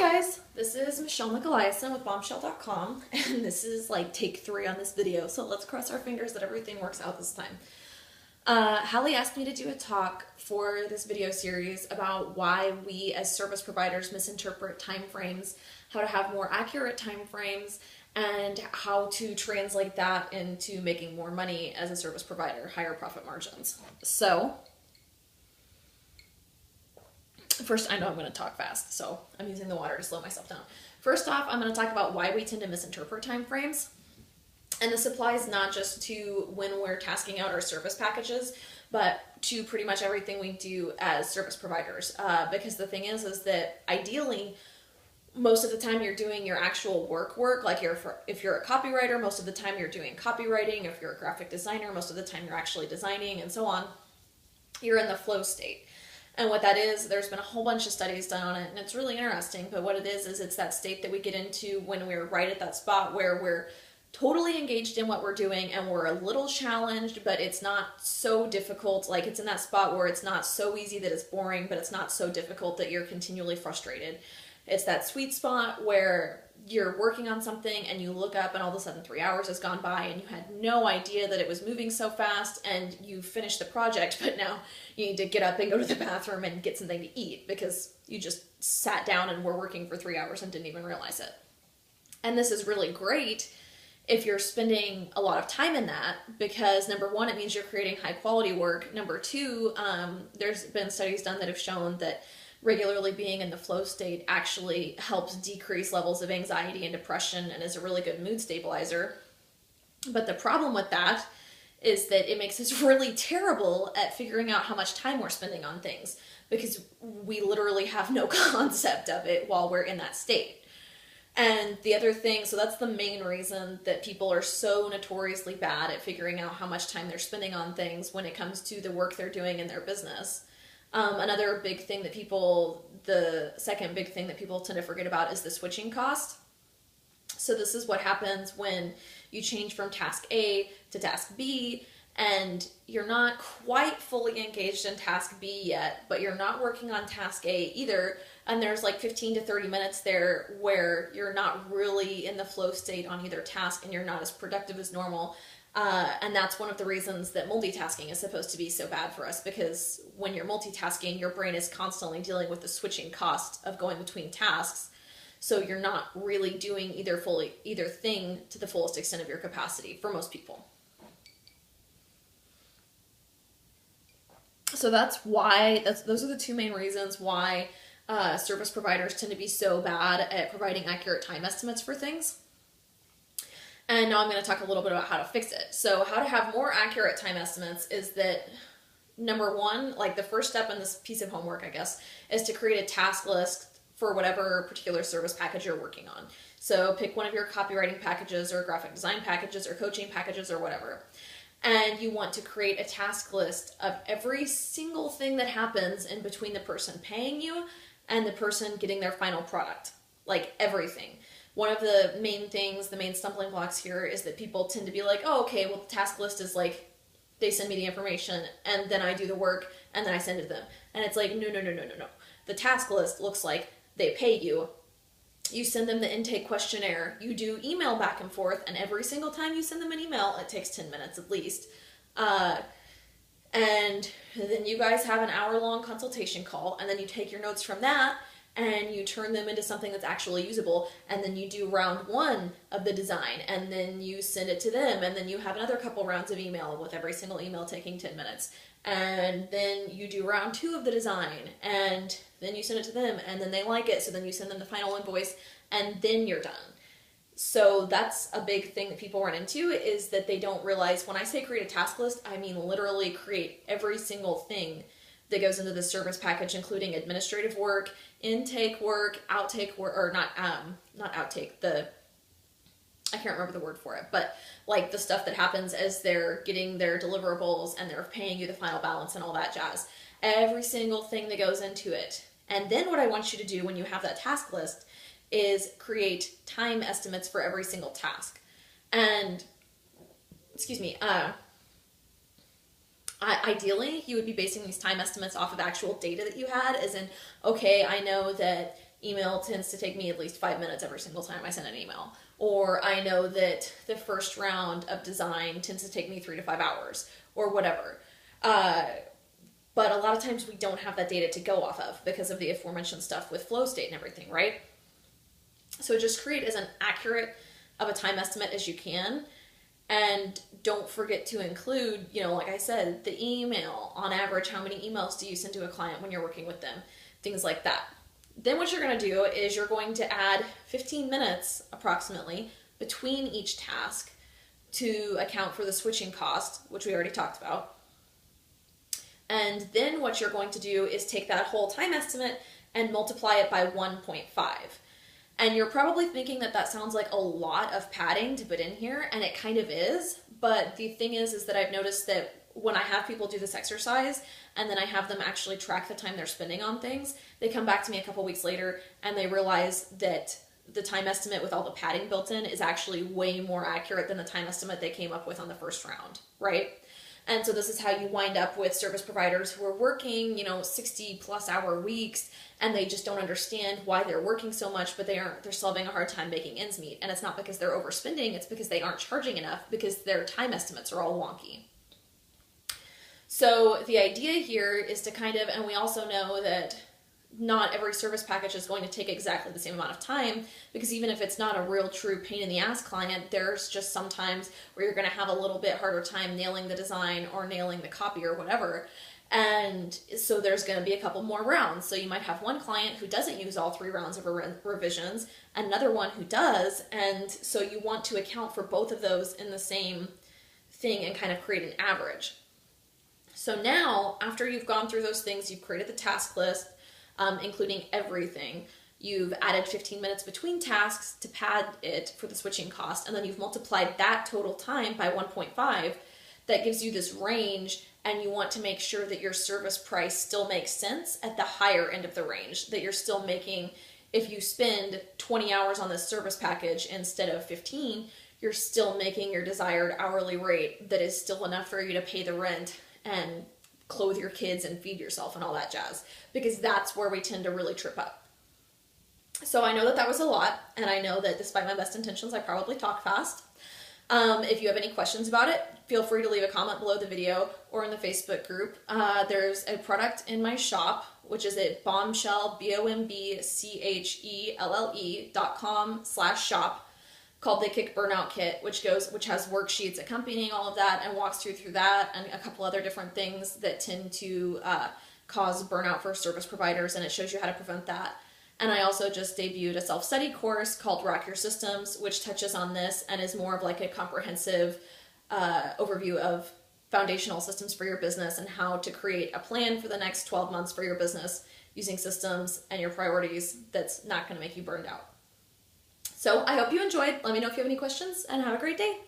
guys, this is Michelle Nicolaisen with bombshell.com, and this is like take 3 on this video, so let's cross our fingers that everything works out this time. Hallie asked me to do a talk for this video series about why we as service providers misinterpret time frames, how to have more accurate time frames, and how to translate that into making more money as a service provider, higher profit margins. So, first, I know I'm going to talk fast, so I'm using the water to slow myself down. First off, I'm going to talk about why we tend to misinterpret time frames. And this applies not just to when we're tasking out our service packages, but to pretty much everything we do as service providers. Because the thing is that ideally, most of the time you're doing your actual work, like if you're a copywriter, most of the time you're doing copywriting. If you're a graphic designer, most of the time you're actually designing, and so on. You're in the flow state. And what that is, there's been a whole bunch of studies done on it, and it's really interesting. But what it is it's that state that we get into when we're right at that spot where we're totally engaged in what we're doing and we're a little challenged, but it's not so difficult. Like, it's in that spot where it's not so easy that it's boring, but it's not so difficult that you're continually frustrated. It's that sweet spot where you're working on something and you look up and all of a sudden 3 hours has gone by and you had no idea that it was moving so fast, and you finished the project, but now you need to get up and go to the bathroom and get something to eat because you just sat down and were working for 3 hours and didn't even realize it. And this is really great if you're spending a lot of time in that, because number one, it means you're creating high quality work. Number two, there's been studies done that have shown that regularly being in the flow state actually helps decrease levels of anxiety and depression and is a really good mood stabilizer. But the problem with that is that it makes us really terrible at figuring out how much time we're spending on things, because we literally have no concept of it while we're in that state. And the other thing, so that's the main reason that people are so notoriously bad at figuring out how much time they're spending on things when it comes to the work they're doing in their business. Another big thing that the second big thing that people tend to forget about is the switching cost. So this is what happens when you change from task A to task B, and you're not quite fully engaged in task B yet, but you're not working on task A either. And there's like 15 to 30 minutes there where you're not really in the flow state on either task and you're not as productive as normal. And that's one of the reasons that multitasking is supposed to be so bad for us, because when you're multitasking, your brain is constantly dealing with the switching cost of going between tasks. So you're not really doing either thing to the fullest extent of your capacity for most people. So those are the two main reasons why service providers tend to be so bad at providing accurate time estimates for things. And now I'm going to talk a little bit about how to fix it. So how to have more accurate time estimates is that, number one, like the first step in this piece of homework, I guess, is to create a task list for whatever particular service package you're working on. So pick one of your copywriting packages or graphic design packages or coaching packages or whatever. And you want to create a task list of every single thing that happens in between the person paying you and the person getting their final product. Like everything. One of the main stumbling blocks here is that people tend to be like, oh, okay, well, the task list is like, they send me the information and then I do the work and then I send it to them. And it's like, no. The task list looks like they pay you. You send them the intake questionnaire. You do email back and forth, and every single time you send them an email, it takes 10 minutes at least. And then you guys have an hour-long consultation call, and then you take your notes from that and you turn them into something that's actually usable, and then you do round 1 of the design, and then you send it to them, and then you have another couple rounds of email with every single email taking 10 minutes. And then you do round 2 of the design, and then you send it to them, and then they like it, so then you send them the final invoice, and then you're done. So that's a big thing that people run into, is that they don't realize, when I say create a task list, I mean literally create every single thing that goes into the service package, including administrative work, intake work, outtake work, or not outtake, I can't remember the word for it, but like the stuff that happens as they're getting their deliverables and they're paying you the final balance and all that jazz. Every single thing that goes into it. And then what I want you to do when you have that task list is create time estimates for every single task. And, ideally, you would be basing these time estimates off of actual data that you had, as in, okay, I know that email tends to take me at least 5 minutes every single time I send an email. Or I know that the first round of design tends to take me 3 to 5 hours, or whatever. But a lot of times we don't have that data to go off of because of the aforementioned stuff with flow state and everything, right? So just create as an accurate of a time estimate as you can. And don't forget to include, like I said, the email. On average, how many emails do you send to a client when you're working with them? Things like that. Then what you're going to do is you're going to add 15 minutes approximately between each task to account for the switching cost, which we already talked about. And then what you're going to do is take that whole time estimate and multiply it by 1.5. And you're probably thinking that that sounds like a lot of padding to put in here, and it kind of is. But the thing is that I've noticed that when I have people do this exercise and then I have them actually track the time they're spending on things, they come back to me a couple weeks later and they realize that the time estimate with all the padding built in is actually way more accurate than the time estimate they came up with on the first round, right? And so this is how you wind up with service providers who are working, 60 plus hour weeks, and they just don't understand why they're working so much, but they're still having a hard time making ends meet. And it's not because they're overspending, it's because they aren't charging enough because their time estimates are all wonky. So the idea here is to and we also know that not every service package is going to take exactly the same amount of time, because even if it's not a real true pain in the ass client, there's just sometimes where you're going to have a little bit harder time nailing the design or nailing the copy or whatever. And so there's going to be a couple more rounds. So you might have one client who doesn't use all 3 rounds of revisions, another one who does. And so you want to account for both of those in the same thing and kind of create an average. So now, after you've gone through those things, you've created the task list, including everything. You've added 15 minutes between tasks to pad it for the switching cost, and then you've multiplied that total time by 1.5. That gives you this range, and you want to make sure that your service price still makes sense at the higher end of the range, that you're still making, if you spend 20 hours on this service package instead of 15, you're still making your desired hourly rate that is still enough for you to pay the rent and clothe your kids and feed yourself and all that jazz, because that's where we tend to really trip up. So I know that that was a lot, and I know that despite my best intentions, I probably talk fast. If you have any questions about it, feel free to leave a comment below the video or in the Facebook group. There's a product in my shop, which is at bombshell, bombchelle.com/shop, called the Kick Burnout Kit, which has worksheets accompanying all of that and walks through that and a couple other different things that tend to cause burnout for service providers, and it shows you how to prevent that. And I also just debuted a self-study course called Rock Your Systems, which touches on this and is more of like a comprehensive overview of foundational systems for your business and how to create a plan for the next 12 months for your business using systems and your priorities that's not going to make you burned out. So I hope you enjoyed. Let me know if you have any questions, and have a great day.